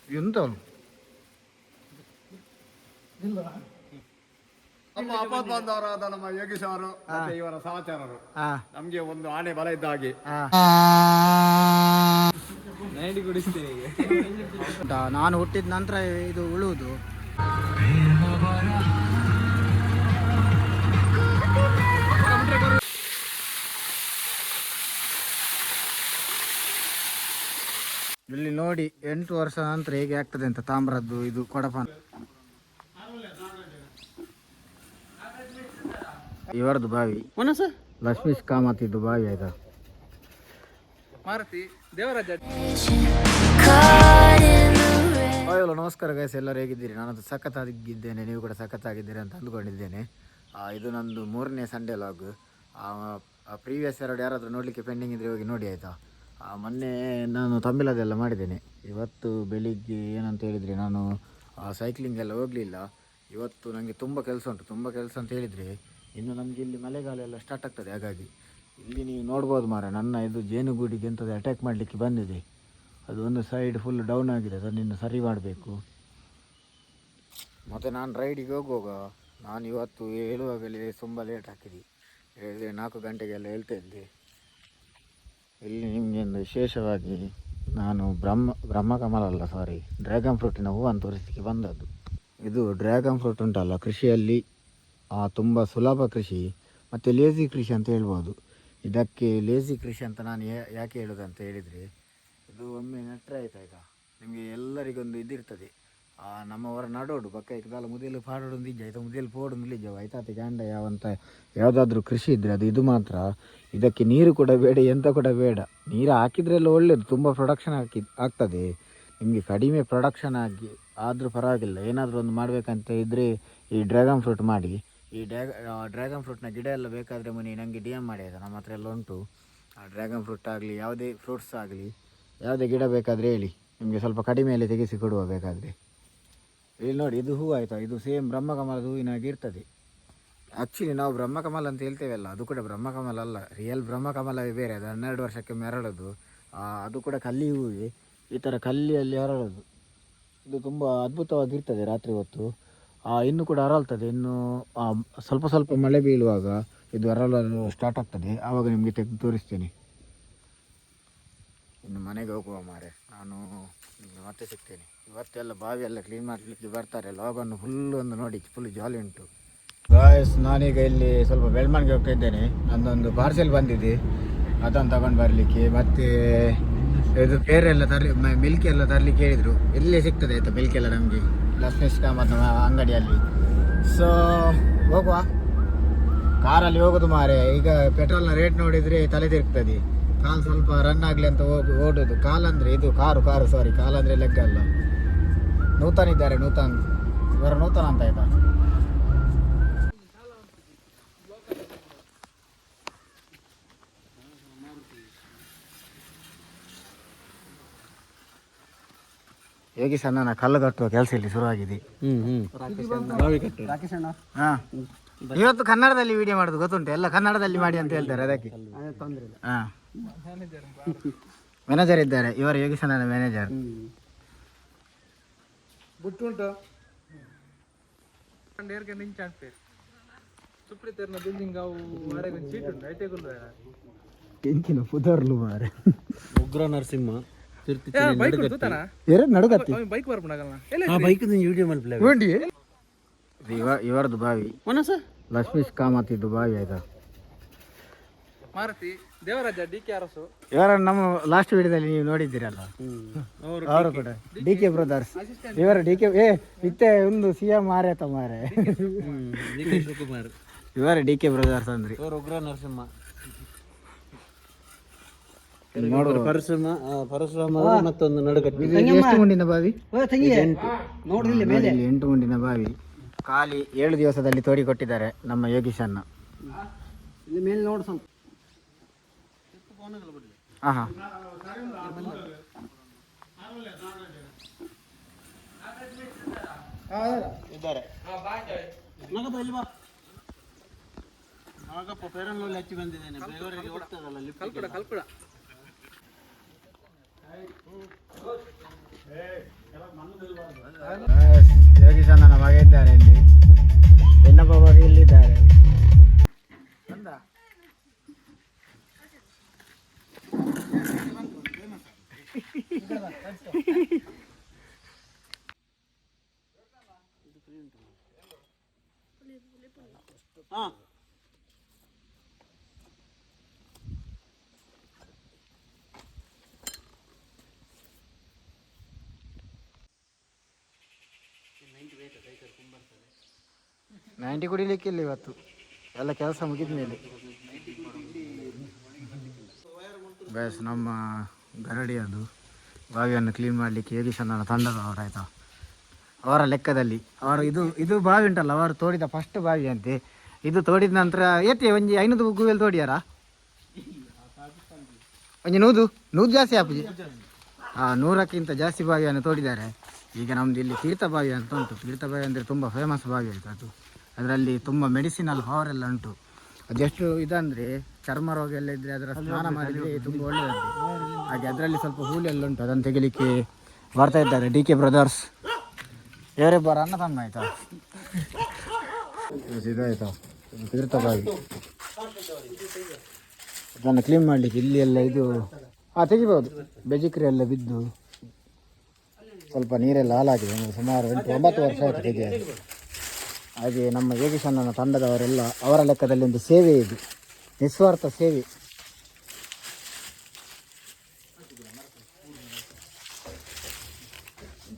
ಎಂತ ನಮ್ಮ ಅಪತ್ ಬಂದವರಾದ ನಮ್ಮ ಯೋಗೀಶ್ ಅವರು ಮತ್ತೆ ಇವರ ಸಹಚರರು ನಮ್ಗೆ ಒಂದು ಆನೆ ಬಲ ಇದ್ದ ಹಾಗೆ ನಾನು ಹುಟ್ಟಿದ ನಂತರ ಇದು ಉಳುವುದು. ಇಲ್ಲಿ ನೋಡಿ 8 ವರ್ಷ ನಂತರ ಹೇಗೆ ಆಗ್ತದೆ ಅಂತ ತಾಮ್ರದ್ದು ಇದು ಕೊಡಪಾನ. ಇವರದ್ದು ಬಾವಿ ಲಕ್ಷ್ಮೀಶ್ ಕಾಮತಿದ್ದು ಬಾವಿ ಆಯ್ತಾ. ಮಾರುತಿ ದೇವರಾಜ. ಹಲೋ ನಮಸ್ಕಾರ ಗೈಸ್, ಎಲ್ಲರೂ ಹೇಗಿದ್ದೀರಿ? ನಾನಂತೂ ಸಖತ್ತಾಗಿದ್ದೇನೆ, ನೀವು ಕೂಡ ಸಖತ್ತಾಗಿದ್ದೀರಿ ಅಂತ ಅಂದ್ಕೊಂಡಿದ್ದೇನೆ. ಇದು ನಂದು 3ನೇ ಸಂಡೇ ಲಾಗ್. ಪ್ರೀವಿಯಸ್ ಯಾರಾದರೂ ನೋಡಲಿಕ್ಕೆ ಪೆಂಡಿಂಗ್ ಇದ್ದರೆ ಹೋಗಿ ನೋಡಿ ಆಯಿತಾ. ಮೊನ್ನೆ ನಾನು ತಮಿಳದೆಲ್ಲ ಮಾಡಿದ್ದೇನೆ. ಇವತ್ತು ಬೆಳಿಗ್ಗೆ ಏನಂತ ಹೇಳಿದರೆ ನಾನು ಸೈಕ್ಲಿಂಗ್ ಎಲ್ಲ ಹೋಗಲಿಲ್ಲ. ಇವತ್ತು ನನಗೆ ತುಂಬ ಕೆಲಸ ಉಂಟು. ತುಂಬ ಕೆಲಸ ಅಂತ ಹೇಳಿದರೆ ಇನ್ನು ನಮಗೆ ಇಲ್ಲಿ ಮಳೆಗಾಲ ಎಲ್ಲ ಸ್ಟಾರ್ಟ್ ಆಗ್ತದೆ. ಹಾಗಾಗಿ ಇಲ್ಲಿ ನೀವು ನೋಡ್ಬೋದು ಮಾರ, ನನ್ನ ಇದು ಜೇನುಗೂಡಿಗೆ ಎಂಥದ್ದು ಅಟ್ಯಾಕ್ ಮಾಡಲಿಕ್ಕೆ ಬಂದಿದೆ. ಅದು ಒಂದು ಸೈಡ್ ಫುಲ್ ಡೌನ್ ಆಗಿದೆ, ಅದನ್ನು ಸರಿ ಮಾಡಬೇಕು. ಮತ್ತು ನಾನು ರೈಡಿಗೆ ಹೋಗುವಾಗ ನಾನು ಇವತ್ತು ಹೇಳುವಾಗಲೇ ತುಂಬ ಲೇಟ್ ಹಾಕಿದೆ. ಹೇಳಿದರೆ 4 ಗಂಟೆಗೆಲ್ಲ ಹೇಳ್ತಾ ಇದ್ದೆ. ಇಲ್ಲಿ ನಿಮಗೆ ಒಂದು ವಿಶೇಷವಾಗಿ ನಾನು ಬ್ರಹ್ಮಕಮಲ ಅಲ್ಲ ಸಾರಿ ಡ್ರ್ಯಾಗನ್ ಫ್ರೂಟಿನ ಹೂವನ್ನು ತೋರಿಸಲಿಕ್ಕೆ ಬಂದದ್ದು. ಇದು ಡ್ರ್ಯಾಗನ್ ಫ್ರೂಟ್ ಉಂಟಲ್ಲ, ಕೃಷಿಯಲ್ಲಿ ತುಂಬ ಸುಲಭ ಕೃಷಿ ಮತ್ತು ಲೇಸಿ ಕೃಷಿ ಅಂತ ಹೇಳ್ಬೋದು. ಇದಕ್ಕೆ ಲೇಸಿ ಕೃಷಿ ಅಂತ ನಾನು ಯಾಕೆ ಹೇಳೋದಂತ ಹೇಳಿದರೆ, ಇದು ಒಮ್ಮೆ ನೆಟ್ಟರೆ ಆಯ್ತಾಯ್ತಾ ನಿಮಗೆ ಎಲ್ಲರಿಗೊಂದು ಇದಿರ್ತದೆ. ನಮ್ಮವರ ನಡೋಡು ಬಕ್ಕ ಇಕ್ಕದಲ್ಲ ಮುದಿಲು ಪಾಡೋದು ಇಜ್ಜ ಆಯಿತಾ, ಮುದಿಲು ಪೋಡು ಇಜ್ಜ ಆಯ್ತಾತೆ ಗಂಡ ಯಾವಂತ ಯಾವುದಾದ್ರೂ ಕೃಷಿ ಇದ್ದರೆ ಇದು ಮಾತ್ರ. ಇದಕ್ಕೆ ನೀರು ಕೂಡ ಬೇಡ, ಎಂತ ಕೂಡ ಬೇಡ. ನೀರು ಹಾಕಿದ್ರೆಲ್ಲ ಒಳ್ಳೆಯದು, ತುಂಬ ಪ್ರೊಡಕ್ಷನ್ ಆಗ್ತದೆ. ನಿಮಗೆ ಕಡಿಮೆ ಪ್ರೊಡಕ್ಷನ್ ಆದರೂ ಪರವಾಗಿಲ್ಲ. ಏನಾದರೂ ಒಂದು ಮಾಡಬೇಕಂತ ಇದ್ದರೆ ಈ ಡ್ರ್ಯಾಗನ್ ಫ್ರೂಟ್ ಮಾಡಿ. ಈ ಡ್ರ್ಯಾಗನ್ ಫ್ರೂಟ್ನ ಗಿಡ ಎಲ್ಲ ಬೇಕಾದರೆ ಮುನಿ ನನಗೆ DM ಮಾಡಿ ಆಯಿತಾ, ನಮ್ಮ ಹತ್ರ ಎಲ್ಲ ಉಂಟು. ಡ್ರ್ಯಾಗನ್ ಫ್ರೂಟ್ ಆಗಲಿ ಯಾವುದೇ ಫ್ರೂಟ್ಸ್ ಆಗಲಿ ಯಾವುದೇ ಗಿಡ ಬೇಕಾದರೆ ಹೇಳಿ, ನಿಮಗೆ ಸ್ವಲ್ಪ ಕಡಿಮೆಯಲ್ಲಿ ತೆಗೆಸಿ ಕೊಡುವ ಬೇಕಾದರೆ. ಇಲ್ಲಿ ನೋಡಿ, ಇದು ಹೂ ಆಯಿತಾ, ಇದು ಸೇಮ್ ಬ್ರಹ್ಮಕಮಲದ ಹೂವಿನಾಗಿ ಇರ್ತದೆ. ಆ್ಯಕ್ಚುಲಿ ನಾವು ಬ್ರಹ್ಮಕಮಲ ಅಂತ ಹೇಳ್ತೇವಲ್ಲ, ಅದು ಕೂಡ ಬ್ರಹ್ಮಕಮಲ ಅಲ್ಲ, ರಿಯಲ್ ಬ್ರಹ್ಮಕಮಲವೇ ಬೇರೆ. ಅದು 12 ವರ್ಷಕ್ಕೆ ಮೆರಳೋದು. ಅದು ಕೂಡ ಕಲ್ಲಿ ಹೂವೇ, ಈ ಥರ ಕಲ್ಲಿಯಲ್ಲಿ ಅರಳೋದು. ಇದು ತುಂಬ ಅದ್ಭುತವಾಗಿರ್ತದೆ ರಾತ್ರಿ ಹೊತ್ತು. ಇನ್ನು ಕೂಡ ಅರಳ್ತದೆ. ಇನ್ನು ಸ್ವಲ್ಪ ಸ್ವಲ್ಪ ಮಳೆ ಬೀಳುವಾಗ ಇದು ಅರಳಲು ಸ್ಟಾರ್ಟ್ ಆಗ್ತದೆ. ಆವಾಗ ನಿಮಗೆ ತೆಗೆದು ತೋರಿಸ್ತೇನೆ. ಇನ್ನು ಮನೆಗೆ ಹೋಗುವ ಮಾರೆ, ನಾನು ನಿಮಗೆ ಮತ್ತೆ ಸಿಗ್ತೇನೆ. ಇವತ್ತೆಲ್ಲ ಬಾವಿ ಎಲ್ಲ ಕ್ಲೀನ್ ಮಾಡಲಿಕ್ಕೆ ಬರ್ತಾರೆ. ಲಾಗನ್ನು ಫುಲ್ ನೋಡಿ, ಫುಲ್ ಜಾಲಿ ಉಂಟು ಗಾಯ್ಸ್. ನಾನೀಗ ಇಲ್ಲಿ ಸ್ವಲ್ಪ ಬೆಳ್ಮನ್ಗೆ ಹೋಗ್ತಾ ಇದ್ದೇನೆ. ನನ್ನೊಂದು ಪಾರ್ಸೆಲ್ ಬಂದಿದೆ, ಅದನ್ನು ತಗೊಂಡು ಬರಲಿಕ್ಕೆ. ಮತ್ತು ಇದು ಬೇರೆ ಎಲ್ಲ ಮಿಲ್ಕ್ ಎಲ್ಲ ತರಲಿಕ್ಕೆ ಹೇಳಿದರು. ಎಲ್ಲಿ ಸಿಗ್ತದೆ ಆಯಿತಾ ಮಿಲ್ಕ್ ಎಲ್ಲ ನಮಗೆ ಲಕ್ಷ್ಮೀಶ್ ಕಾಮತ್ ಅಂಗಡಿಯಲ್ಲಿ. ಸೊ ಹೋಗುವ, ಕಾರಲ್ಲಿ ಹೋಗೋದು ಮಾರೆ. ಈಗ ಪೆಟ್ರೋಲ್ನ ರೇಟ್ ನೋಡಿದರೆ ತಲೆ ತಿರುಗ್ತದೆ. ಕಾಲು ಸ್ವಲ್ಪ ರನ್ ಆಗಲಿ ಅಂತ ಓಡೋದು. ಕಾಲಂದರೆ ಇದು ಕಾರು ಸಾರಿ, ಕಾಲಂದರೆ ಲೆಕ್ಕ ಅಲ್ಲ. ನೂತನ್ ಇದ್ದಾರೆ, ಇವರ ನೂತನ ಅಂತ ಆಯಿತಾ. ಹೇಗೆ ಸಣ್ಣ ಕಲ್ಲು ಕಟ್ಟುವ ಕೆಲಸ ಇಲ್ಲಿ ಶುರುವಾಗಿದೆ. ಹಾಂ, ಇವತ್ತು ಕನ್ನಡದಲ್ಲಿ ವಿಡಿಯೋ ಮಾಡೋದು ಗೊತ್ತುಂಟು, ಎಲ್ಲ ಕನ್ನಡದಲ್ಲಿ ಮಾಡಿ ಅಂತ ಹೇಳ್ತಾರೆ. ಅದಕ್ಕೆ ಹಾಂ, ಮ್ಯಾನೇಜರ್ ಇದ್ದಾರೆ, ಇವರು ಯೋಗೀಶನ ಮ್ಯಾನೇಜರ್. ಎಂಚಿನ ಪುದರ್ಲು ಮಾರೆ ಉಗ್ರ ನರಸಿಂಹ ಇವರದ್ದು ಬಾವಿ ಲಕ್ಷ್ಮೀಶ್ ಕಾಮತಿದ್ದು ಬಾವಿ ಆಯ್ತಾ. ಮಾರುತಿ ದೇವರಾಜ DK ಅರಸು ಇವರ ನಮ್ಮ ಲಾಸ್ಟ್ ವಿಡಿಯೋದಲ್ಲಿ ನೀವು ನೋಡಿದ್ದೀರಲ್ಲ, ಅವರು ಕೂಡ DK ಬ್ರದರ್ಸ್. ಇವರ DK ಇತ್ತೆ ಒಂದು CM ಮಾರೇತ ಮಾರೆ. ಇವರ DK ಬ್ರದರ್ಸ್ ಅಂದ್ರೆ ಉಗ್ರ ನರಸಿಂಹ ಪರಶುರಾಮ ಮತ್ತೊಂದು ನಡುಗಟ್ಟು. ಎಷ್ಟು ಮುಂಡಿನ ಬಾವಿ? 8 ಮುಂಡಿನ ಬಾವಿ. ಖಾಲಿ 7 ದಿವಸದಲ್ಲಿ ತೋಡಿಕೊಟ್ಟಿದ್ದಾರೆ ನಮ್ಮ ಯೋಗೀಶನ್ನ. ಮೇಲೆ ನೋಡು ಸ್ವಲ್ಪ. ಹಾಂ ಇದ್ದಾರೆ. ಫೇರನ್ಲವ್ಲಿ ಹಚ್ಚಿ ಬಂದಿದ್ದೇನೆ. ಬೆಳವರಿಗೆ ಹೋಗ್ತದಲ್ಲ ಕಲ್ಪಡ ಯೋಗೀಶ್ ನನ್ನ ಮಗ ಇದ್ದಾರೆ ಇಲ್ಲಿ, ಬೆನ್ನಪ್ಪ ಬಾಬು ಇಲ್ಲಿದ್ದಾರೆ. ಬಂದ ಹಾಂ ನೈಂಟಿ ಕುಡಿಲಿಕ್ಕಿಲ್ಲ ಇವತ್ತು, ಎಲ್ಲ ಕೆಲಸ ಮುಗಿದ ಮೇಲೆ. ಬಸ್ ನಮ್ಮ ಗರಡಿ ಅದು ಬಾವಿಯನ್ನು ಕ್ಲೀನ್ ಮಾಡಲಿಕ್ಕೆ ಯೋಗೀಶ್ ನನ್ನ ತಂಡದವರು ಆಯಿತಾ, ಅವರ ಲೆಕ್ಕದಲ್ಲಿ ಅವರು ಇದು ಬಾವಿ ಉಂಟಲ್ಲ, ಅವರು ತೋಡಿದ ಫಸ್ಟ್ ಬಾವಿ ಅಂತೆ. ಇದು ತೋಡಿದ ನಂತರ ಏತಿ ಒಂಜಿ 500 ಗೂವೆಲ್ ತೋಡಿಯಾರ ಒಂಜಿ ನೂದು ಜಾಸ್ತಿ ಆಪುಜಿ. 100ಕ್ಕಿಂತ ಜಾಸ್ತಿ ಬಾವಿಯನ್ನು ತೋಡಿದ್ದಾರೆ. ಈಗ ನಮ್ಮದು ಇಲ್ಲಿ ತೀರ್ಥ ಬಾವಿ ಅಂತ ಉಂಟು. ತೀರ್ಥ ಬಾವಿ ಅಂದರೆ ತುಂಬ ಫೇಮಸ್ ಬಾವಿ ಆಯಿತು ಅದು. ಅದರಲ್ಲಿ ತುಂಬ ಮೆಡಿಸಿನಲ್ ಪವರ್ ಎಲ್ಲ ಉಂಟು. ಅದೆಷ್ಟು ಇದಂದರೆ ಚರ್ಮ ರೋಗ ಎಲ್ಲ ಇದ್ದರೆ ಅದರ ಸ್ನಾನ ಮಾಡಿದರೆ ತುಂಬ ಒಳ್ಳೆಯದು. ಹಾಗೆ ಅದರಲ್ಲಿ ಸ್ವಲ್ಪ ಹೂಲೆಲ್ಲ ಉಂಟು, ಅದನ್ನು ತೆಗಿಲಿಕ್ಕೆ ಬರ್ತಾ ಇದ್ದಾರೆ DK ಬ್ರದರ್ಸ್. ಇವರಿಬ್ಬರು ಅಣ್ಣ ತಮ್ಮ ಆಯಿತಾ. ಇದಾಯ್ತಾ ತೀರ್ಥ ಬಾವಿ, ಅದನ್ನು ಕ್ಲೀನ್ ಮಾಡಲಿಕ್ಕೆ ಇಲ್ಲಿ ಎಲ್ಲ ಇದು ತೆಗಿಬೋದು. ಬೆಜಿಕ್ರಿ ಎಲ್ಲ ಬಿದ್ದು ಸ್ವಲ್ಪ ನೀರೆಲ್ಲ ಹಾಳಾಗಿದೆ. ಸುಮಾರು 8-9 ವರ್ಷ ಆಯಿತು ತೆಗೆಯೋದು. ಹಾಗೆ ನಮ್ಮ ಯೋಗೀಶ್ ಅಣ್ಣನ ತಂಡದವರೆಲ್ಲ ಅವರ ಲೆಕ್ಕದಲ್ಲಿ ಒಂದು ಸೇವೆ ಇದು, ನಿಸ್ವಾರ್ಥ ಸೇವೆ.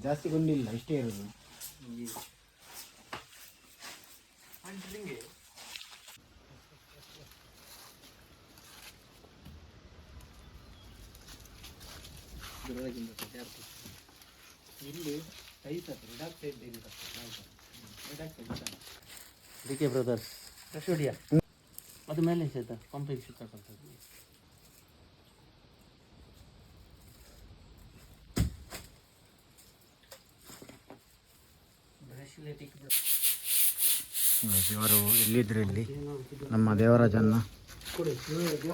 ಜಾಸ್ತಿ ಗುಂಡಿಲ್ಲ, ಇಷ್ಟೇ ಇರೋದು. DK ಬ್ರದರ್ಸ್ ಸ್ಟುಡಿಯೋ ಅದು ಮೇಲೆ ಸೇತ ಪಂಪಿಂಗ್ ಸಿಕ್ಕಾಕಂತದ್ದು. ಇವರು ಎಲ್ಲಿದ್ರು ಇಲ್ಲಿ ನಮ್ಮ ದೇವರಾಜನ್ನ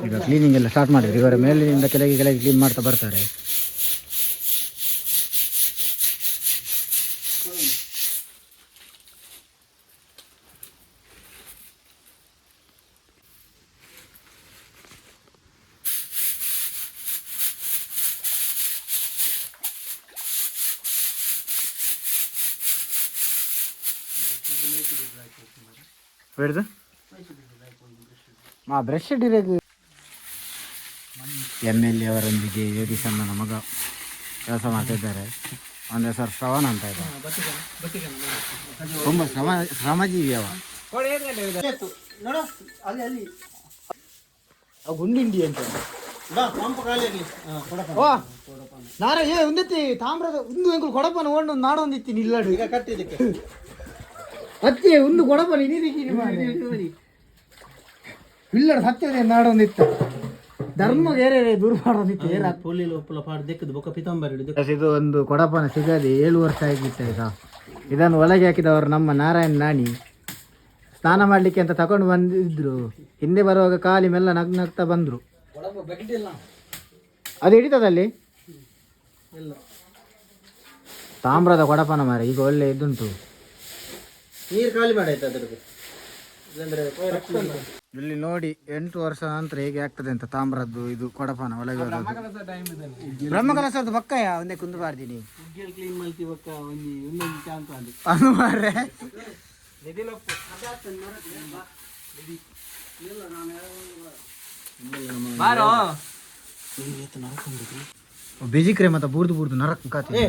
ಈಗ ಕ್ಲೀನಿಂಗ್ ಎಲ್ಲ ಸ್ಟಾರ್ಟ್ ಮಾಡಿದ್ರು. ಇವರ ಮೇಲಿನಿಂದ ಕೆಳಗೆ ಕ್ಲೀನ್ ಮಾಡ್ತಾ ಬರ್ತಾರೆ. ಬೇಡ್ದು ಬ್ರಷ್ ಇಡಿರೋದು. MLA ಅವರೊಂದಿಗೆ ಯೋಗೀಶ್ ಅಣ್ಣನ ಮಗ ಕೆಲಸ ಮಾಡ್ತಿದ್ದಾರೆ. ಅವನ ಹೆಸರು ಶ್ರವಣ ಅಂತ ಇದೆ. ತುಂಬ ಶ್ರಮಜೀವಿ ಅವ. ಗುಂಡಿಂಡಿ ಅಂತ ನಾರ ಒಂದೆತ್ತಿ ತಾಮ್ರದ ಒಂದು ಎಂಕುಲು ಕೊಡಪನ ಓಂಡು ನಾಡೊಂದಿತ್ತಿ ನಿಲ್ಲಾಡು ಈಗ ಕಟ್ಟಿದ್ದಕ್ಕೆ ಅತ್ತೆ ಒಂದು ಕೊಡಪನ ನೀರಿಗೆ ಇಲ್ಲಡ ಸತ್ಯದ ನಾಡೊಂದಿತ್ತು ಧರ್ಮ ಬೇರೆ ದೂರ ಮಾಡೋದಿತ್ತು. ಇದು ಒಂದು ಕೊಡಪನ ಸಿಗದೆ 7 ವರ್ಷ ಆಗಿತ್ತು ಆಯ್ತಾ. ಇದನ್ನು ಒಳಗೆ ಹಾಕಿದವರು ನಮ್ಮ ನಾರಾಯಣ ನಾಣಿ ಸ್ನಾನ ಮಾಡಲಿಕ್ಕೆ ಅಂತ ತಗೊಂಡು ಬಂದಿದ್ರು. ಹಿಂದೆ ಬರುವಾಗ ಕಾಲಿ ಮೆಲ್ಲ ನಗ್ನಗ್ತಾ ಬಂದರು. ಅದು ಹಿಡಿತದಲ್ಲಿ ತಾಮ್ರದ ಕೊಡಪನ ಮಾರ ಈಗ ಒಳ್ಳೆ ಇದುಂಟು. ನೀರು ಖಾಲಿ ಮಾಡಾಯ್ತು ಅದ್ರದ್ದು. ಇಲ್ಲಿ ನೋಡಿ 8 ವರ್ಷ ನಂತರ ಹೇಗೆ ಆಗ್ತದೆ ಅಂತ ತಾಮ್ರದ್ದು ಇದು ಕೊಡಪನ ಒಳಗೆ ಬ್ರಹ್ಮಕಲಸದ ಪಕ್ಕಯ ಒಂದೇ ಕುಂದು ಬಾರ್ದಿನಿ ಕ್ಲೀನ್ ಮಾಡ್ತೀವಕ್ಕ ಒಂದೊಂದು ಚಾಂಪ ಅದು ಮಾರ್ರೆ. ಬೇಜಿಕ್ರೆ ಮತ್ತೆ ಬೂರ್ದು ನರಕ ಕಾತಿ.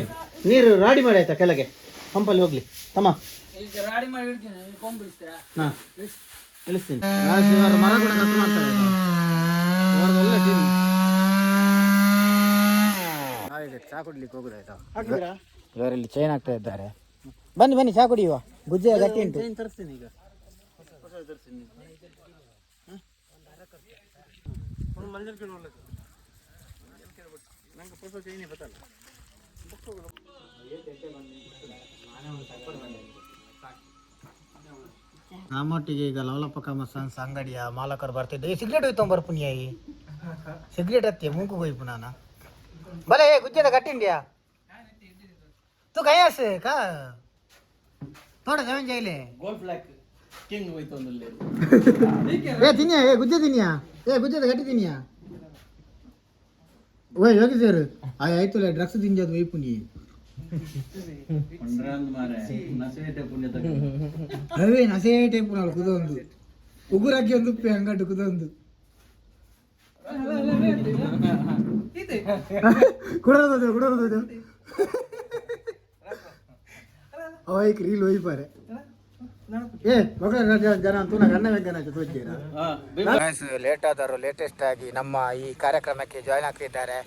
ನೀರು ರಾಡಿ ಮಾಡಿ ಆಯ್ತಾ ಕೆಳಗೆ ಪಂಪಲ್ಲಿ ಹೋಗ್ಲಿ ತಮ್ಮ. ಹಾಂ ಇಳಿಸ್ತೀನಿ. ಮರ ಕೂಡ ಕಟ್ ಮಾಡ್ತಾರೆ. ನಾವೀಗ ಚಾ ಕುಡ್ಲಿಕ್ಕೆ ಹೋಗುದಾಯ್ತಾ. ಇವರಲ್ಲಿ ಚೈನ್ ಆಗ್ತಾ ಇದ್ದಾರೆ. ಬನ್ನಿ ಚಾ ಕುಡಿಯುವ. ಗುಜ್ಜೆ ಗಟ್ಟಿ ಉಂಟು. ತರಿಸ್ತೀನಿ ಈಗ ತರಿಸ್ತೀನಿ. ನಮ್ಮೊಟ್ಟಿಗೆ ಈಗ ಲವಲಪ್ಪ ಕಮಸನ್ಸ್ ಅಂಗಡಿಯ ಮಾಲಕರು ಬರ್ತಿದ್ದೆ. ಸಿಗರೇಟ್ ಹೋಯ್ತು ಬರ್ಪುನಿಯಾಯಿ ಸಿಗರೇಟ್ ಹತ್ತಿ ಮುಂಕು ಹೋಯ್ಪು ನಾನು ಬಲೆ ಗುಜ್ಜದ ಗಟ್ಟಿಂಡಿಯಾ तू काय असे का थोडं जमीन जायले ಗೋಲ್ಡ್ ಫ್ಲಾಗ್ ಕಿಂಗ್ ಹೋಯ್ತು ಒಂದಲ್ಲಿ ಏ ತಿನ್ನಿಯಾ ಏ ಗುಜ್ಜೆ ತಿನ್ನಿಯಾ ಏ ಗುಜ್ಜದ ಗಟ್ಟಿ ತಿನ್ನಿಯಾ ಓಯ್ ಯೋಗಿ ಸರ್ ಆಯ್ತು ಡ್ರಗ್ಸ್ ತಿಂಜದು ವೈಪುನಿ ಅವೇ ನಸೇ ಟೈಪ್ ನಾಳು ಕುದೊಂದು ಉಗುರಾಕಿ ಒಂದು ಉಪ್ಪಿ ಹಂಗಟ್ಟು ಕುದೊಂದು ಕುಡೋದು ಅವೈಕ್ ರೀಲ್ ಹೋಯ್ಪಾರೆ ಏ ಮಕ್ಕಳ ಜನ ಅಂತೂ ನಾ ಗಣ್ಣ ಗಣ್ಣ ಲೇಟ್ ಆದರು ಲೇಟೆಸ್ಟ್ ಆಗಿ ನಮ್ಮ ಈ ಕಾರ್ಯಕ್ರಮಕ್ಕೆ ಜಾಯ್ನ್ ಆಗ್ತಿದ್ದಾರೆ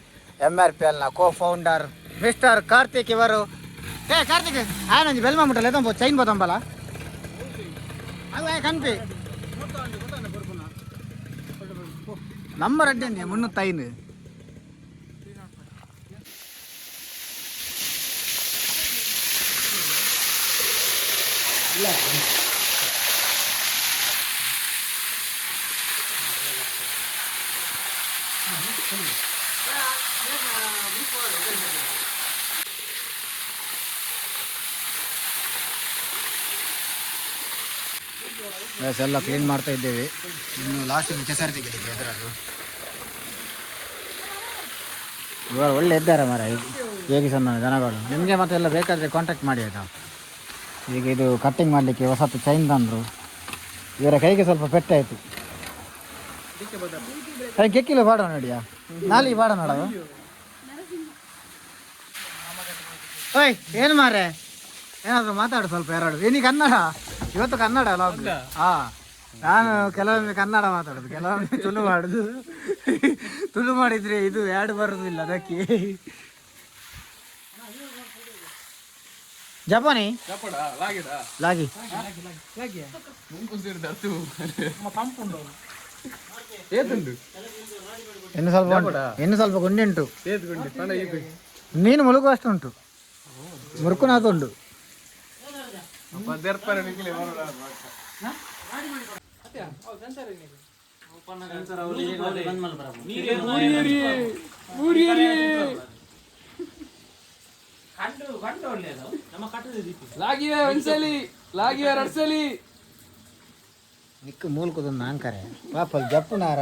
MRPL co founder mister Karthik ಇವರು ಏ ಕಾರ್ತಿಕ್ ಆಯನೊಂದು ಬೆಲ್ ಮಾಡ್ಬಿಟ್ಟಲ್ಲ ಎದಂಬ ಚೈನ್ ಬೋದಂಬಲ್ಲ ಅದು ಕನ್ಪಿ ನಂಬರ್ ಅಡ್ಡೇನೆ ಮುನ್ನೂತ್ತೈದು ಎಲ್ಲ ಕ್ಲೀನ್ ಮಾಡ್ತಾ ಇದ್ದೇವೆ ಇನ್ನು ಲಾಸ್ಟ್ ಕೆಸರು ತೆಗೆದಿದೆ ಅದರದ್ದು ಇವಾಗ ಒಳ್ಳೆ ಇದ್ದಾರೆ ಮರ ಹೇಗೆ ಸಣ್ಣ ಜನಗಳು ನಿಮಗೆ ಮತ್ತೆ ಎಲ್ಲ ಬೇಕಾದರೆ ಕಾಂಟ್ಯಾಕ್ಟ್ ಮಾಡಿ ಆಯಿತಾ ಈಗ ಇದು ಕಟ್ಟಿಂಗ್ ಮಾಡಲಿಕ್ಕೆ ಹೊಸತು ಚೈನ್ ತಂದರು ಇವರ ಕೈಗೆ ಸ್ವಲ್ಪ ಪೆಟ್ಟಾಯಿತು ಕೈ ಕೆಕ್ಕಿಲ್ಲ ಬಾಡ ನೋಡಿಯಾ ನಾಲಿಗೆ ಬಾಡ ನೋಡ ಓಯ್ ಏನು ಮಾರೆ ಏನಾದರೂ ಮಾತಾಡು ಸ್ವಲ್ಪ ಎರಡು ಏನಿ ಕನ್ನಡ ಇವತ್ತು ಕನ್ನಡ ಅಲ್ಲ ಹಾಂ ನಾನು ಕೆಲವೊಮ್ಮೆ ಕನ್ನಡ ಮಾತಾಡೋದು ಕೆಲವೊಮ್ಮೆ ತುಳು ಮಾಡೋದು ತುಳು ಮಾಡಿದರೆ ಇದು ಎರಡು ಬರೋದಿಲ್ಲ ಅದಕ್ಕೆ ಜಪಾನಿ ಲಾಗಿ ಇನ್ನು ಸ್ವಲ್ಪ ಗುಂಡಿ ಉಂಟು ಮೀನು ಮುಳುಗು ಅಷ್ಟು ಉಂಟು ಮುರುಕುನಾಥ ಉಂಟು ಲಾಗಿವೆ ಒಂದ್ಸಲಿ ಲಾಗಿವೆ ಎರಡು ಸಲಿ ನಿಕ್ಕ ಮೂಲಕದೊಂದು ನಾನ್ಕರೆ ಪಾಪ ಜಪ್ಪುನಾರ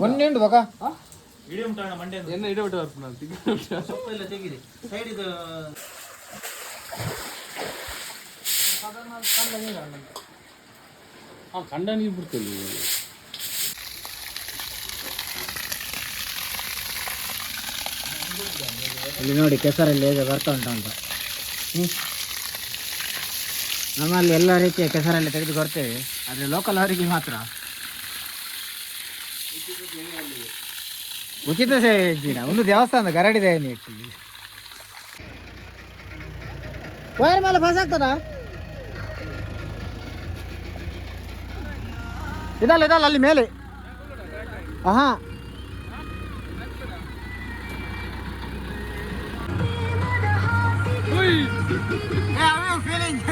ಒಂದೇಂಟು ಬಕ என்ன இடவிட்டு வரணும் ತೆಗಿರಿ ಸೈಡ್ ಇದು ಕಂಡ ನೀರು ಬಿಡ್ತೇವೆ ಇಲ್ಲಿ ನೋಡಿ ಕೆಸರಲ್ಲಿ ಹೇಗೆ ಬರ್ತಾ ಉಂಟು ಅಂತ ನಮ್ಮಲ್ಲಿ ಎಲ್ಲ ರೀತಿಯ ಕೆಸರಲ್ಲಿ ತೆಗೆದು ಕೊಡ್ತೇವೆ ಆದರೆ ಲೋಕಲ್ ಅವರಿಗೆ ಮಾತ್ರ ಉಚಿತ ಸೇವೆ ಹೆಚ್ಚಿನ ಒಂದು ದೇವಸ್ಥಾನದ ಗರಡಿದೆ ಇಟ್ಟಿಲ್ಲಿ ವೈರ್ ಮೇಲೆ ಬಸ್ ಆಗ್ತದ ಇದಲ್ಲ ಇದಲ್ಲ ಅಲ್ಲಿ ಮೇಲೆ ಹಾ ಫೀಲಿಂಗ್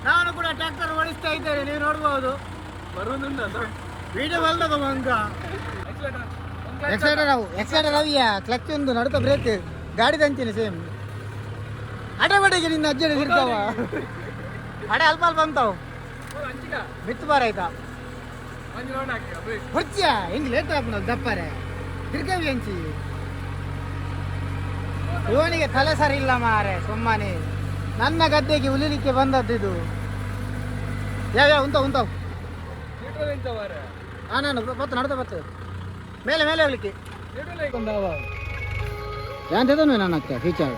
ನಾನು ಕೂಡ ಟ್ರ್ಯಾಕ್ಟರ್ ಓಡಿಸ್ತಾ ಇದ್ದೇನೆ, ನೀವು ನೋಡ್ಬೋದು. ವಿಡಿಯೋ ಬಲ್ದದ ಮಂಗ ಎಕ್ಸೈಟರ್ ಅವಿಯಾ ಕ್ಲಚ್ ಒಂದು ನಡುಕ ಬ್ರೇಕ್ ಗಾಡಿ ದಂಚಿನ ಸೇಮ್ ಅಡೆಬಡೆಗೆ ನಿನ್ನ ಅಜ್ಜಡೆ ತಿರ್ತಾವ ಅಡೆ ಅಲ್ಪ ಅಲ್ಪ ಅಂತಾವ್ ಬಿತ್ತು ಬಾರ ಆಯ್ತಾ ಹೊರ್ಚಿಯ ಹೆಂಗ್ ಲೇಟ್ ಆಗ ದಪ್ಪಾರೆ ತಿರ್ಕವಿ ಹಂಚಿ ಇವನಿಗೆ ತಲೆ ಸರಿ ಇಲ್ಲ ಮಾರೆ ಸುಮ್ಮನೆ ನನ್ನ ಗದ್ದೆಗೆ ಉಲಿಲಿಕ್ಕೆ ಬಂದದ್ದು ಯಾವ್ಯಾವ ಉಂತಾವ್ ನಾನು ಬತ್ತು ನಡ್ತಾ ಬರ್ತದೆ ಮೇಲೆ ಮೇಲೆ ಹೋಗ್ಲಿಕ್ಕೆ ಯಾಂತದನು ನಾನು ಆಗ್ತಾ ಫೀಚರ್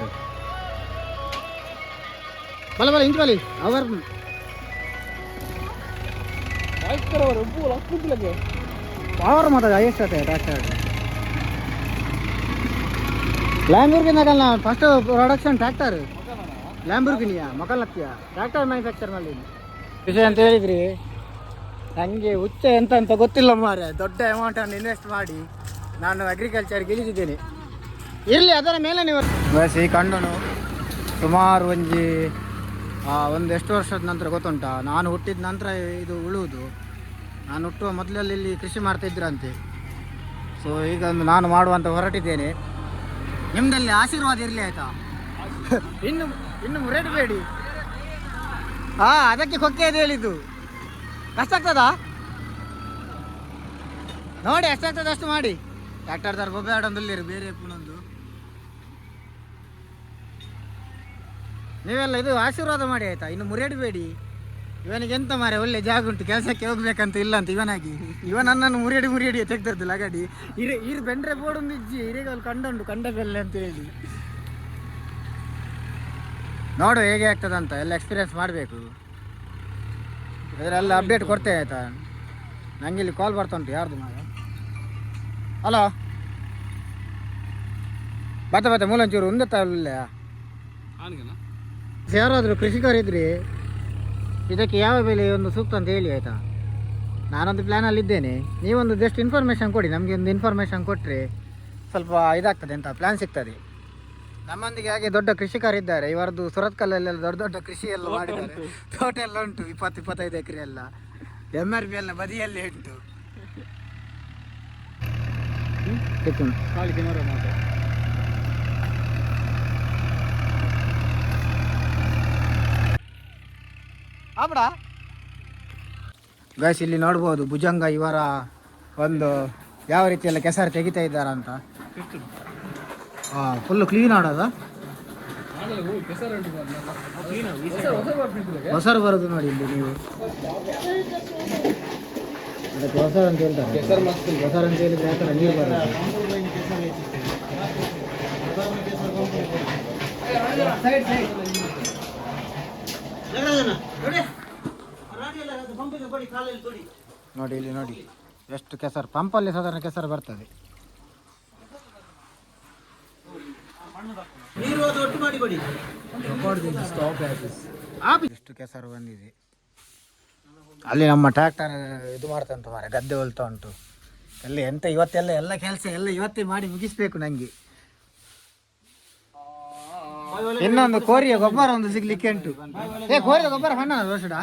ಬಲ ಬಲ ಇಂಚು ಬಲಿ ಅವರ್ ಪವರ್ ಮಾತಾಡ ಎಷ್ಟು ಟ್ರ್ಯಾಕ್ಟರ್ ಲ್ಯಾಂಬರ್ಗಿನಿ ಆಗಲ್ಲ ಫಸ್ಟ್ ಪ್ರೊಡಕ್ಷನ್ ಟ್ರ್ಯಾಕ್ಟರ್ ಲ್ಯಾಂಬರ್ಗಿನಿಯ ಮೊಕಲತ್ತಿಯ ಟ್ರ್ಯಾಕ್ಟರ್ ಮ್ಯಾನುಫ್ಯಾಕ್ಚರ್ನಲ್ಲಿ ವಿಷಯ ಅಂತ ಹೇಳಿದ್ರಿ ನನಗೆ ಹುಚ್ಚ ಎಂತ ಅಂತ ಗೊತ್ತಿಲ್ಲ ಮಾರೆ. ದೊಡ್ಡ ಅಮೌಂಟನ್ನು ಇನ್ವೆಸ್ಟ್ ಮಾಡಿ ನಾನು ಅಗ್ರಿಕಲ್ಚರ್ಗೆ ಇಳಿದಿದ್ದೇನೆ. ಇರಲಿ ಅದರ ಮೇಲೆ ನೀವು ಬಸ್ ಈ ಕಂಡನು ಸುಮಾರು ಒಂದು ಎಷ್ಟು ವರ್ಷದ ನಂತರ ಗೊತ್ತುಂಟ, ನಾನು ಹುಟ್ಟಿದ ನಂತರ ಇದು ಉಳುವುದು. ನಾನು ಹುಟ್ಟುವ ಮೊದಲಲ್ಲಿ ಇಲ್ಲಿ ಕೃಷಿ ಮಾಡ್ತಾಯಿದ್ರಂತೆ. ಸೊ ಈಗ ಒಂದು ನಾನು ಮಾಡುವಂತ ಹೊರಟಿದ್ದೇನೆ. ನಿಮ್ಮದಲ್ಲಿ ಆಶೀರ್ವಾದ ಇರಲಿ ಆಯಿತಾ? ಇನ್ನು ಮುರೇಡಬೇಡಿ. ಅದಕ್ಕೆ ಕೊಕ್ಕೆ ಅದು ಹೇಳಿದ್ದು. ಕಷ್ಟಾಗ್ತದಾ ನೋಡಿ, ಎಷ್ಟಾಗ್ತದೆ ಅಷ್ಟು ಮಾಡಿ. ಟ್ಯಾಕ್ಟರ್ದಾರ ಗೊಬ್ಬೆ ಆಡೊಂದಿಲ್ಲ ಬೇರೆ ಪುಣೊಂದು. ನೀವೆಲ್ಲ ಇದು ಆಶೀರ್ವಾದ ಮಾಡಿ ಆಯಿತಾ? ಇನ್ನು ಮುರೇಡಬೇಡಿ. ಇವನಿಗೆ ಎಂತ ಮಾರೆ ಒಳ್ಳೆ ಜಾಗ ಉಂಟು, ಕೆಲಸಕ್ಕೆ ಹೋಗ್ಬೇಕಂತ ಇಲ್ಲ ಅಂತ ಇವನಾಗಿ. ನನ್ನನ್ನು ಮುರಿಯಡಿ ತೆಗ್ದದ್ದು ಲಗಾಡಿ ಇರು ಬೆಂಡ್ರೆ ಬೋಡೊಂದು ಇಜ್ಜಿ ಇರಿಗೆ ಅಲ್ಲಿ ಕಂಡುಂಟು ಕಂಡಬೆಲ್ಲೆ ಅಂತ ಹೇಳಿ. ನೋಡು ಹೇಗೆ ಆಗ್ತದಂತ, ಎಲ್ಲ ಎಕ್ಸ್ಪೀರಿಯನ್ಸ್ ಮಾಡಬೇಕು. ಇದರೆಲ್ಲ ಅಪ್ಡೇಟ್ ಕೊಡ್ತೇನೆ ಆಯಿತಾ? ನನಗೆ ಇಲ್ಲಿ ಕಾಲ್ ಬರ್ತಾ ಉಂಟು. ಯಾರ್ದು ಮಾರ? ಹಲೋ, ಬತ್ತ ಮೂಲಂಚೂರು ಒಂದಲ್ಲ. ಯಾರಾದರೂ ಕೃಷಿಕರಿದ್ರಿ ಇದಕ್ಕೆ ಯಾವ ಬೆಲೆ ಒಂದು ಸೂಕ್ತ ಅಂತ ಹೇಳಿ ಆಯಿತಾ? ನಾನೊಂದು ಪ್ಲ್ಯಾನಲ್ಲಿದ್ದೇನೆ. ನೀವೊಂದು ಜಸ್ಟ್ ಇನ್ಫಾರ್ಮೇಷನ್ ಕೊಡಿ. ನಮಗೆ ಒಂದು ಇನ್ಫಾರ್ಮೇಷನ್ ಕೊಟ್ಟರೆ ಸ್ವಲ್ಪ ಇದಾಗ್ತದೆ ಅಂತ ಪ್ಲ್ಯಾನ್ ಸಿಗ್ತದೆ. ನಮ್ಮೊಂದಿಗೆ ಹಾಗೆ ದೊಡ್ಡ ಕೃಷಿಕರಿದ್ದಾರೆ. ಇವರದ್ದು ಸುರತ್ಕಲ್ಲಲ್ಲೆಲ್ಲ ದೊಡ್ಡ ಕೃಷಿ ಎಲ್ಲ ಮಾಡಿದ್ದಾರೆ. ತೋಟ ಎಲ್ಲ ಉಂಟು, 20-25 ಎಕರೆ ಎಲ್ಲ. MRP ಎಲ್ಲ ಬದಿಯಲ್ಲೇ ಉಂಟು. ಆಬಡ ಗೈಸ್, ಇಲ್ಲಿ ನೋಡ್ಬೋದು ಭುಜಂಗ ಇವರ ಒಂದು ಯಾವ ರೀತಿಯೆಲ್ಲ ಕೆಸರು ತೆಗಿತಾ ಇದ್ದಾರಂತ. ಫುಲ್ಲು ಕ್ಲೀನ್ ಆಡೋದ ಹೊಸರು ಬರೋದು ನೋಡಿ ಇಲ್ಲಿ. ನೀವು ಅದಕ್ಕೆ ಹೊಸರು ಅಂತ ಹೇಳ್ತಾರೆ. ಹೊಸರು ಅಂತ ಹೇಳಿದ್ರೆ ಯಾಕಂದ್ರೆ ನೀರು ಬರೋದು. ನೋಡಿ ಇಲ್ಲಿ ನೋಡಿ ಎಷ್ಟು ಕೆಸರು. ಪಂಪಲ್ಲಿ ಸಾಧಾರಣ ಕೆಸರು ಬರ್ತದೆ. ಎಷ್ಟು ಕೆಸರು ಬಂದಿದೆ. ಅಲ್ಲಿ ನಮ್ಮ ಟ್ರ್ಯಾಕ್ಟರ್ ಇದು ಮಾಡ್ತಂತ ಮಾರೆ, ಗದ್ದೆ ಹೊಲ್ತಾ ಉಂಟು. ಅಲ್ಲಿ ಎಂತ ಇವತ್ತೆಲ್ಲ ಎಲ್ಲ ಕೆಲಸ ಎಲ್ಲ ಇವತ್ತೇ ಮಾಡಿ ಮುಗಿಸ್ಬೇಕು ನನಗೆ. ಇನ್ನೊಂದು ಕೋರಿಯ ಗೊಬ್ಬರ ಒಂದು ಸಿಗ್ಲಿಕ್ಕೆ ಉಂಟು. ಕೋರಿಯ ಗೊಬ್ಬರ ಬಣ್ಣ ವರ್ಷಡ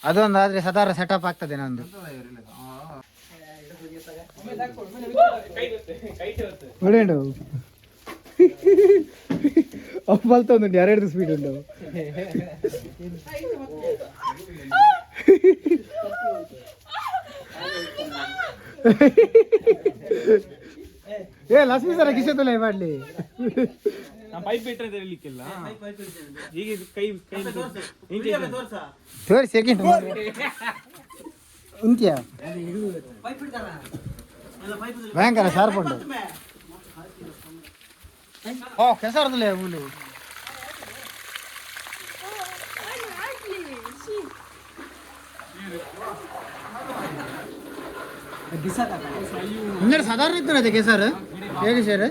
ಅದೊಂದು ಆದ್ರೆ ಸಾಧಾರಣ ಸೆಟಪ್ ಆಗ್ತದೆ ನಂದು. ನೋಡೇಂಡು ಬಲ್ತ ಉಂಟು, 2 ಸ್ಪೀಡ್ ಉಂಟು. ಲಕ್ಷ್ಮೀ ಸರ ಕಿಶೆ ತೊಲೆ ಮಾಡ್ಲಿ. ಪೈಪ್ ಬಿಟ್ಟರೆ ತೆರಲಿಕ್ಕಿಲ್ಲ. ಈಗ ಕೈ ತೋರಿಸಿ ಸೆಕೆಂಡ್ ಇಂತ್ಯ ಭಯಂಕರ ಶಾರ್ಪ್ ಉಂಟು. ಕೆಸರದಲ್ಲೇ ಹುಲ್ಲು. ಇನ್ನೆರಡು ಸಾಧಾರಣ ಇತ್ತು ಅದೇ ಕೆಸರು ಹೇಳಿ ಸರ್.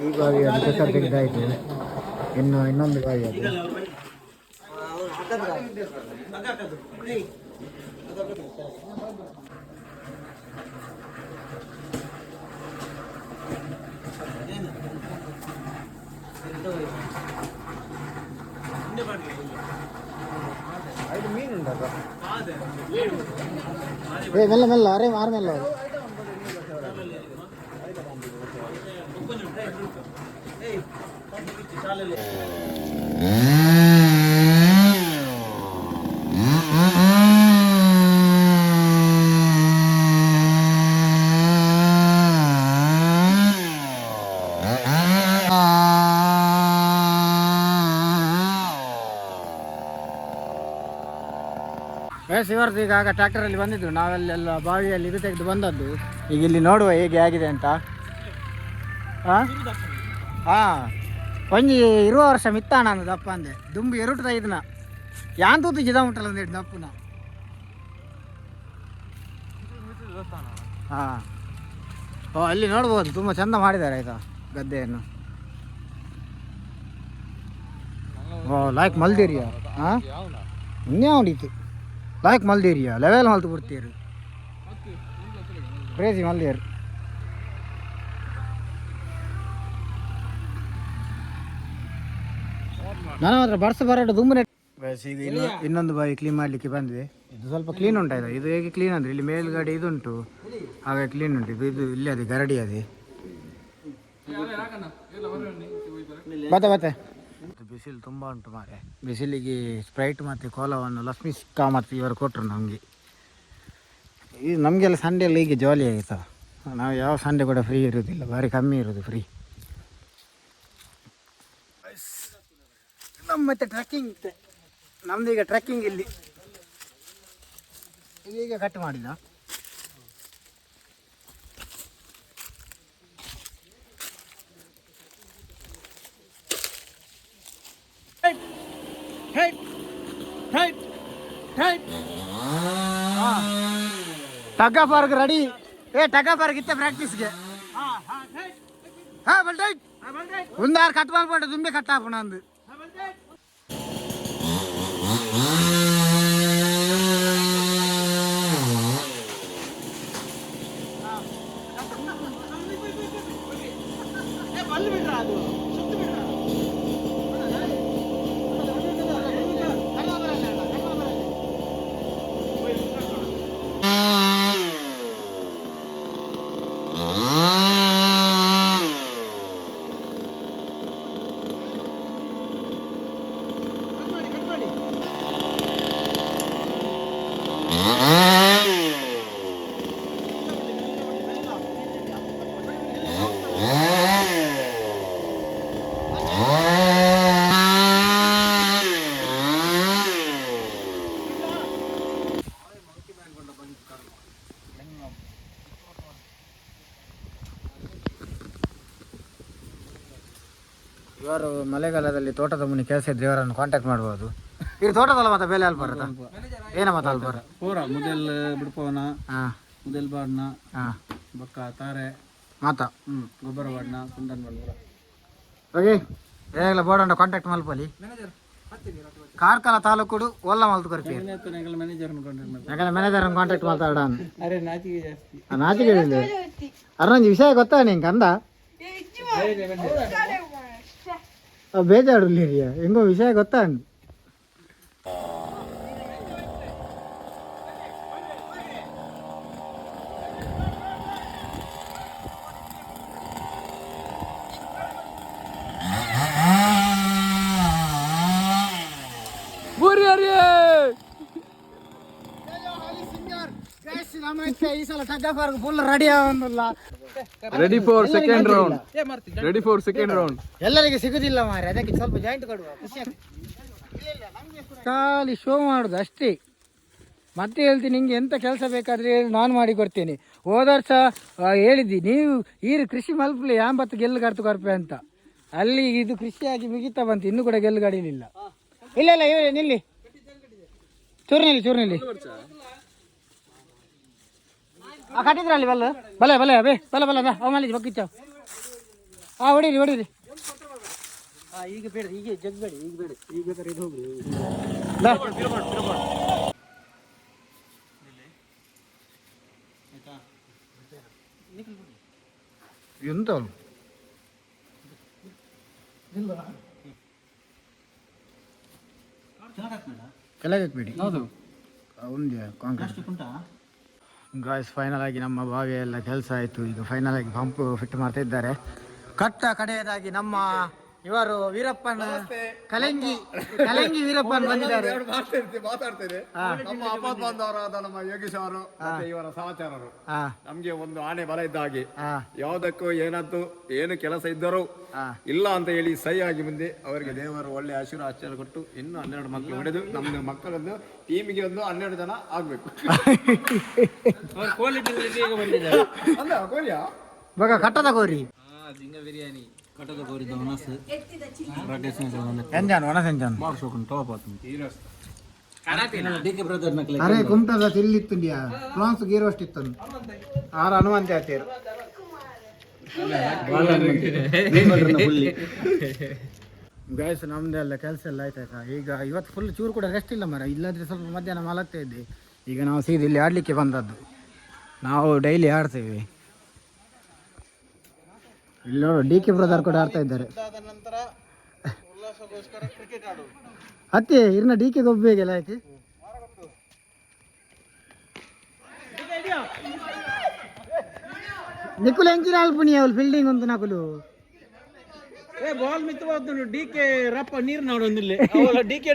ಈ ಬಾವಿಯಲ್ಲಿ ಕೆಸರು ತೆಗೆದಾಯಿತು. ಇನ್ನೊಂದು ಬಾವಿ ಅದು. ಮೆಲ್ಲ ಮೆಲ್ಲ ಅರೆ ಮಾರ್ಮೆಲ್ಲ ಇವರದ್ದು ಈಗ ಆಗ ಟ್ರ್ಯಾಕ್ಟರಲ್ಲಿ ಬಂದಿದ್ರು. ನಾವೆಲ್ಲ ಬಾವಿಯಲ್ಲಿ ಇದು ತೆಗೆದು ಬಂದದ್ದು. ಈಗ ಇಲ್ಲಿ ನೋಡುವ ಹೇಗೆ ಆಗಿದೆ ಅಂತ. ಒಂಜಿ 20 ವರ್ಷ ಮಿತ್ತಾಣ ಅಂದ ದಪ್ಪ ಅಂದೆ ದುಂಬು ಎರಟದ ಇದನ್ನ ಯಾಂತೂತು ಜಿದ ಉಂಟಲ್ಲ ಅಂದೇಳಿ ದಪ್ಪನ. ಅಲ್ಲಿ ನೋಡ್ಬೋದು ತುಂಬ ಚಂದ ಮಾಡಿದ್ದಾರೆ ಆಯ್ತಾ ಗದ್ದೆಯನ್ನು. ಲೈಕ್ ಮಲ್ದಿರಿಯ ಇನ್ಯಾವ ಹೊಡೀತು ಲಾಯ್ಕ್ ಮಲ್ದೇರಿಯ ಲೆವೆಲ್ ಮಲ್ತು ಬಿಡ್ತೀರಿ ಕ್ರೇಜಿ ಮಲ್ದೇರು ನಾನು ಮಾತ್ರ ಬರ್ಸ ಬರೋದು ದುಮ್ಮನೆ ಈಗ ಇನ್ನೊಂದು ಬಾವಿ ಕ್ಲೀನ್ ಮಾಡಲಿಕ್ಕೆ ಬಂದಿದೆ. ಇದು ಸ್ವಲ್ಪ ಕ್ಲೀನ್ ಉಂಟಾಯ್ತು. ಇದು ಹೇಗೆ ಕ್ಲೀನ್ ಅಂದರೆ ಇಲ್ಲಿ ಮೇಲ್ಗಡೆ ಇದುಂಟು ಹಾಗೆ ಕ್ಲೀನ್ ಉಂಟು. ಇದು ಇಲ್ಲಿ ಅದೇ ಗರಡಿ ಅದೇ ಬತ್ತೆ ಬಿಸಿಲು ತುಂಬ ಉಂಟು ಮಾರೆ. ಬಿಸಿಲಿಗೆ ಸ್ಪ್ರೈಟ್ ಮತ್ತು ಕೋಲವನ್ನು ಲಕ್ಷ್ಮಿ ಸಿಕ್ಕ ಮತ್ತು ಇವರು ಕೊಟ್ಟರು ನಮಗೆ. ಇದು ನಮಗೆಲ್ಲ ಸಂಡೇ ಎಲ್ಲ ಹೀಗೆ ಜಾಲಿ ಆಯಿತಾ. ನಾವು ಯಾವ ಸಂಡೇ ಕೂಡ ಫ್ರೀ ಇರೋದಿಲ್ಲ, ಭಾರಿ ಕಮ್ಮಿ ಇರೋದು ಫ್ರೀ. ನಮ್ಮ ಮತ್ತೆ ಟ್ರೆಕ್ಕಿಂಗ್ ನಮ್ದು ಈಗ ಟ್ರೆಕ್ಕಿಂಗ್ ಇಲ್ಲಿ ಈಗ ಕಟ್ ಮಾಡಿದ. ಟಗ್ಗ ಪಾರ್ಕ್ ರೆಡಿ. ಟಗ್ಗ ಪಾರ್ಕ್ ಇತ್ತ ಪ್ರಾಕ್ಟೀಸ್ಗೆ ಒಂದಾರು ಕಟ್ ಮಾಡ್ಬಿಟ್ಟು ತುಂಬೆ ಕಟ್ ಹಾಕೋಣ ಅಂದು. ಇವರು ಮಳೆಗಾಲದಲ್ಲಿ ತೋಟದ ಮುನಿ ಕೆಲಸ ಇದ್ರೆ ಇವರನ್ನು ಕಾಂಟ್ಯಾಕ್ಟ್ ಮಾಡ್ಬೋದು. ಇದು ತೋಟದಲ್ಲ ಮತ್ತೆ ಬೇಲೆ ಅಲ್ಪ ಬರುತ್ತಾ ಏನ ಮತ್ತೆ ಅಲ್ಪ ಪೂರ ಮುದಲ್ ಬಿಡ್ಪವನ ಮುದಲ್ ಬಾಡ್ನ ಬೊಕ್ಕ ತಾರೆ ಮಾತ ಗೊಬ್ಬರ ಬಾಡ್ನ ಕುಂದನ್ ಬಾಡ್ನ ಓಕೆ ಏನೆಲ್ಲ ಬೋರ್ಡ್ ಕಾಂಟ್ಯಾಕ್ಟ್ ಮಲ್ಪಲ್ಲಿ ಕಾರ್ಕಳ ತಾಲೂಕು ಒಲ್ಲ ಮಲ್ತು ಕರ್ಪಿ ಮ್ಯಾನೇಜರ್ ಕಾಂಟ್ಯಾಕ್ಟ್ ಮಾತಾಡ ಅರೆ ನಾಚಿಕೆ ಜಾಸ್ತಿ ನಾಚಿಕೆ ಅರ್ನಂಜಿ ವಿಷಯ ಗೊತ್ತಾ ನಿಂಗೆ ಅಂದ ಬೇಜಾರು ಹೆಂಗೋ ವಿಷಯ ಗೊತ್ತಾ ಈ ಸಲ ಟಗ್ಗ ಪಾರ್ಕ್ ಫುಲ್ ರೆಡಿ ಆಗೋದಿಲ್ಲ. Ready for second round. Ready for second round. ಎಲ್ಲರಿಗೆ ಸಿಗುದಿಲ್ಲ ಮಾರೆ, ಅದಕ್ಕೆ ಸ್ವಲ್ಪ ಜಾಯಿಂಟ್ ಕೊಡುವ. ಖಾಲಿ ಶೋ ಮಾಡುದು ಅಷ್ಟೇ. ಮತ್ತೆ ಹೇಳ್ತೀನಿ, ನಿಂಗೆ ಎಂತ ಕೆಲಸ ಬೇಕಾದ್ರೆ ನಾನು ಮಾಡಿ ಕೊಡ್ತೇನೆ. ಹೋದ ವರ್ಷ ಹೇಳಿದ್ದಿ ನೀವು ಈ ಕೃಷಿ ಮಲ್ಪಲೆ ಯಾಂಬತ್ತು ಗೆಲ್ಲು ಕರ್ತು ಕೊರ್ಪೆ ಅಂತ. ಅಲ್ಲಿ ಇದು ಕೃಷಿಯಾಗಿ ಮುಗಿತಾ ಬಂತು, ಇನ್ನೂ ಕೂಡ ಗೆಲ್ಲು ಗಡಿಲಿಲ್ಲ. ಇಲ್ಲ ಇಲ್ಲ ನಿಲ್ಲಿ ಚೂರ್ನಲ್ಲಿ ಕಟ್ಟಿದ್ರಲ್ಲಿ ಬಲ್ಲ ಬಲೆ ಬಲೆ ಬೇ ಬಲ್ಲ ಬಲ್ಲ ಅವ ಮಾಡಿ ಬಕ್ಕಿಚ್ಚ ಹೊಡೀರಿ ಈಗ ಬೇಡ, ಈಗ ಜಗ್ಬೇಡಿ, ಈಗ ಬೇಡ, ಈಗ ಬೇಕಾದ್ರೆ ಇದು ಹೋಗ್ರಿ. ಎಂತ ಕೆಳಗೆ ಹೌದು ಒಂದೇ ಕಾಂಕ್ರೀಟ್. ಗಾಯ್ಸ್ ಫೈನಲ್ ಆಗಿ ನಮ್ಮ ಬಾವಿ ಎಲ್ಲ ಕೆಲಸ ಆಯಿತು. ಈಗ ಫೈನಲ್ ಆಗಿ ಪಂಪ್ ಫಿಟ್ ಮಾಡ್ತಾ ಇದ್ದಾರೆ. ಕಡೆಯದಾಗಿ ನಮ್ಮ ಇವರು ವೀರಪ್ಪನ್ ಕಲಂಗಿ ವೀರಪ್ಪನ್ ಬಂದಿದ್ದಾರೆ. ಮಾತಾಡ್ತೇನೆ. ನಮ್ಮ ಅಪತ್ ಬಾಂಧವರಾದ ನಮ್ಮ ಯೋಗೀಶ್ ಅವರು ಮತ್ತೆ ಇವರ ಸಹಚರರು ನಮ್ಗೆ ಒಂದು ಆನೆ ಬಲ ಇದ್ದ ಹಾಗೆ, ಯಾವುದಕ್ಕೂ ಏನಂತೂ ಏನು ಕೆಲಸ ಇದ್ದರೂ ಇಲ್ಲ ಅಂತ ಹೇಳಿ ಸಹಿ ಆಗಿ ಮುಂದೆ ಅವರಿಗೆ ದೇವರು ಒಳ್ಳೆ ಆಶೀರ್ವಾದ ಕೊಟ್ಟು ಇನ್ನು 12 ಮಕ್ಕಳು ಹೊಡೆದು ನಮ್ಮ ಮಕ್ಕಳನ್ನು ಟೀಮಿಗೆ ಒಂದು 12 ಜನ ಆಗ್ಬೇಕು. ಅಲ್ಲ ಕೋರಿಯಾ ಬಗ ಕಟ್ಟದ ಕೋರಿ ಬಿರಿಯಾನಿ ಕಟ್ಟದ ಕೋರಿ ಅರೆ ಕುಮಟದ ತಿಲ್ಲಿತ್ತು ಪ್ರಾನ್ಸ್ ಗೀರೋ ಅಷ್ಟಿತ್ತು ಆರ ಹನುಮಂತ ಹೇಳ್ತೀರು. ಗಾಯ್ಸ್ ನಮ್ಮದೆಲ್ಲ ಕೆಲಸ ಎಲ್ಲ ಆಯ್ತಾಯ್ತಾ. ಈಗ ಇವತ್ತು ಫುಲ್ ಚೂರು ಕೂಡ ರೆಸ್ಟ್ ಇಲ್ಲ ಮರ, ಇಲ್ಲಾಂದರೆ ಸ್ವಲ್ಪ ಮಧ್ಯಾಹ್ನ ಮಲಗ್ತಾ ಇದ್ದೆ. ಈಗ ನಾವು ಸೀದಾ ಇಲ್ಲಿ ಆಡಲಿಕ್ಕೆ ಬಂದದ್ದು. ನಾವು ಡೈಲಿ ಆಡ್ತೇವೆ. ಇಲ್ಲಿ ನೋಡು DK ಬ್ರದರ್ ಕೂಡ ಆಡ್ತಾ ಇದ್ದಾರೆ. ಅತ್ತೆ ಇರ್ನ DK ಗೊಬ್ಬೆಗೆಲ್ಲ ಆಯ್ತು. ನಿಕುಲ್ ಎಂಚಿನ ಅಲ್ಪುನಿ ಅವಳು ಫೀಲ್ಡಿಂಗ್ ಅಂತ ನಕುಲು ಬಾಲ್ ಮಿತ್ತು ಹೋಗ್ತಾನು DK ರಪ್ಪ ನೀರು ನೋಡೊಂದಿಲ್ಲ DK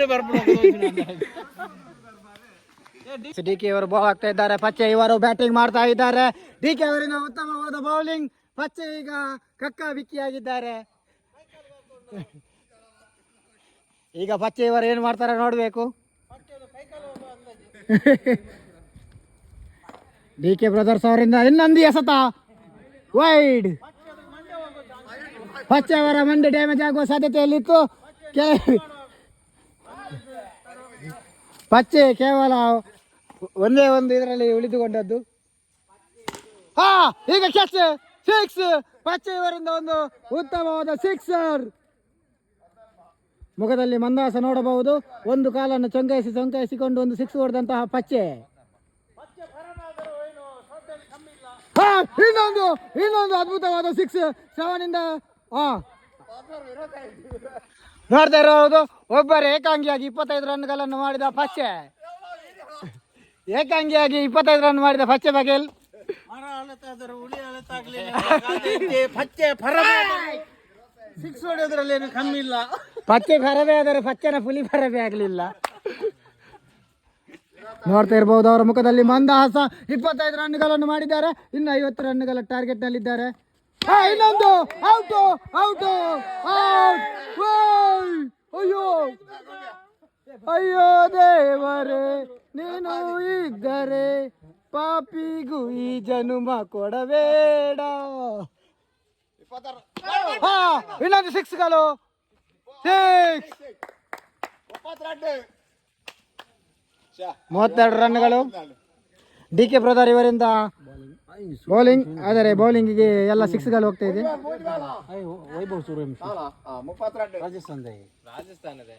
DK ಅವರು ಬಾಲ್ ಹಾಕ್ತಾ ಇದ್ದಾರೆ. ಪಚ್ಚೆ ಇವರು ಬ್ಯಾಟಿಂಗ್ ಮಾಡ್ತಾ ಇದ್ದಾರೆ. DK ಅವರಿನ ಉತ್ತಮವಾದ ಬೌಲಿಂಗ್. ಪಚ್ಚೆ ಈಗ ಕಕ್ಕ ಬಿಕ್ಕಿಯಾಗಿದ್ದಾರೆ. ಈಗ ಪಚ್ಚೆ ಇವರು ಏನು ಮಾಡ್ತಾರೆ ನೋಡಬೇಕು. DK ಬ್ರದರ್ಸ್ ಅವರಿಂದ ಇನ್ನೊಂದು ಎಸೆತ ವೈಡ್. ಪಚ್ಚೆ ಅವರ ಮಂಡಿ ಡ್ಯಾಮೇಜ್ ಆಗುವ ಸಾಧ್ಯತೆಯಲ್ಲಿತ್ತು. ಪಚ್ಚೆ ಕೇವಲ ಒಂದೇ ಒಂದು ಇದರಲ್ಲಿ ಉಳಿದುಕೊಂಡದ್ದು. ಈಗ ಕ್ಯಾಚ್, ಸಿಕ್ಸ್. ಪಚ್ಚೆ ಇವರಿಂದ ಒಂದು ಉತ್ತಮವಾದ ಸಿಕ್ಸರ್. ಮುಖದಲ್ಲಿ ಮಂದಹಾಸ ನೋಡಬಹುದು. ಒಂದು ಕಾಲನ್ನು ಚೊಂಕಾಯಿಸಿಕೊಂಡು ಒಂದು ಸಿಕ್ಸ್ ಹೊಡೆದಂತಹ ಪಚ್ಚೆ. ಇನ್ನೊಂದು ಅದ್ಭುತವಾದ ಸಿಕ್ಸ್. ಸೆವೆನಿಂದ ನೋಡ್ತಾ ಇರೋದು ಒಬ್ಬರು ಏಕಾಂಗಿಯಾಗಿ 25 ರನ್ಗಳನ್ನು ಮಾಡಿದ ಪಚ್ಚೆ. ಏಕಾಂಗಿಯಾಗಿ 25 ರನ್ ಮಾಡಿದ ಪಚ್ಚೆ ಬಗ್ಗೆ ಸಿಕ್ಸ್ ಹೊಡೆಯೋದ್ರಲ್ಲಿ ಏನು ಕಮ್ಮಿ ಇಲ್ಲ. ಪಚ್ಚೆ ಭರವೇ ಆದರೆ ಪಚ್ಚೆನ ಪುಲಿ ಭರವೇ ಆಗಲಿಲ್ಲ. ನೋಡ್ತಾ ಇರಬಹುದು ಅವರ ಮುಖದಲ್ಲಿ ಮಂದಹಾಸ. 25 ರನ್ಗಳನ್ನು ಮಾಡಿದ್ದಾರೆ. ಇನ್ನು 50 ರನ್ಗಳ ಟಾರ್ಗೆಟ್ ನಲ್ಲಿದ್ದಾರೆ. ಇನ್ನೊಂದು ಔಟ್. ಅಯ್ಯೋ ಅಯ್ಯೋ ದೇವರೇ, ನೀನು ಇದ್ದರೆ ಪಾಪಿಗೂ ಈ ಜನುಮ ಕೊಡಬೇಡ. ಇನ್ನೊಂದು ಸಿಕ್ಸ್ಗಳು. 32 ರನ್ಗಳು. DK ಬ್ರದರ್ ಇವರಿಂದ ಬೌಲಿಂಗ್. ಆದರೆ ಬೌಲಿಂಗಿಗೆ ಎಲ್ಲ ಸಿಕ್ಸ್ಗಳು ಹೋಗ್ತಾ ಇದೆ. ವೈಭವ್ ಸೂರ್ಯವಂಶಿ ರಾಜಸ್ಥಾನದ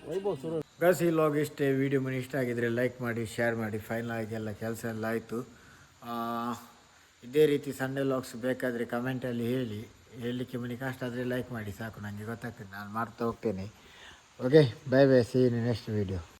ವೈಭವ್ ಸೂರ್ಯ. ಗಸ್ ಈ ಲಾಗ್ ಇಷ್ಟೇ. ವಿಡಿಯೋ ಮನೆ ಇಷ್ಟ ಆಗಿದ್ರೆ ಲೈಕ್ ಮಾಡಿ, ಶೇರ್ ಮಾಡಿ. ಫೈನಲ್ ಆಗಿ ಎಲ್ಲ ಕೆಲಸ ಎಲ್ಲ ಆಯಿತು. ಇದೇ ರೀತಿ ಸಂಡೇ ಲಾಗ್ಸ್ ಬೇಕಾದರೆ ಕಮೆಂಟಲ್ಲಿ ಹೇಳಲಿಕ್ಕೆ ಮನೆ ಕಷ್ಟ ಆದರೆ ಲೈಕ್ ಮಾಡಿ ಸಾಕು, ನನಗೆ ಗೊತ್ತಾಗ್ತದೆ, ನಾನು ಮಾಡ್ತಾ ಹೋಗ್ತೇನೆ. ಓಕೆ, ಬೈ ಬೈ, ಸಿ ಇನ್ ನೆಕ್ಸ್ಟ್ ವಿಡಿಯೋ.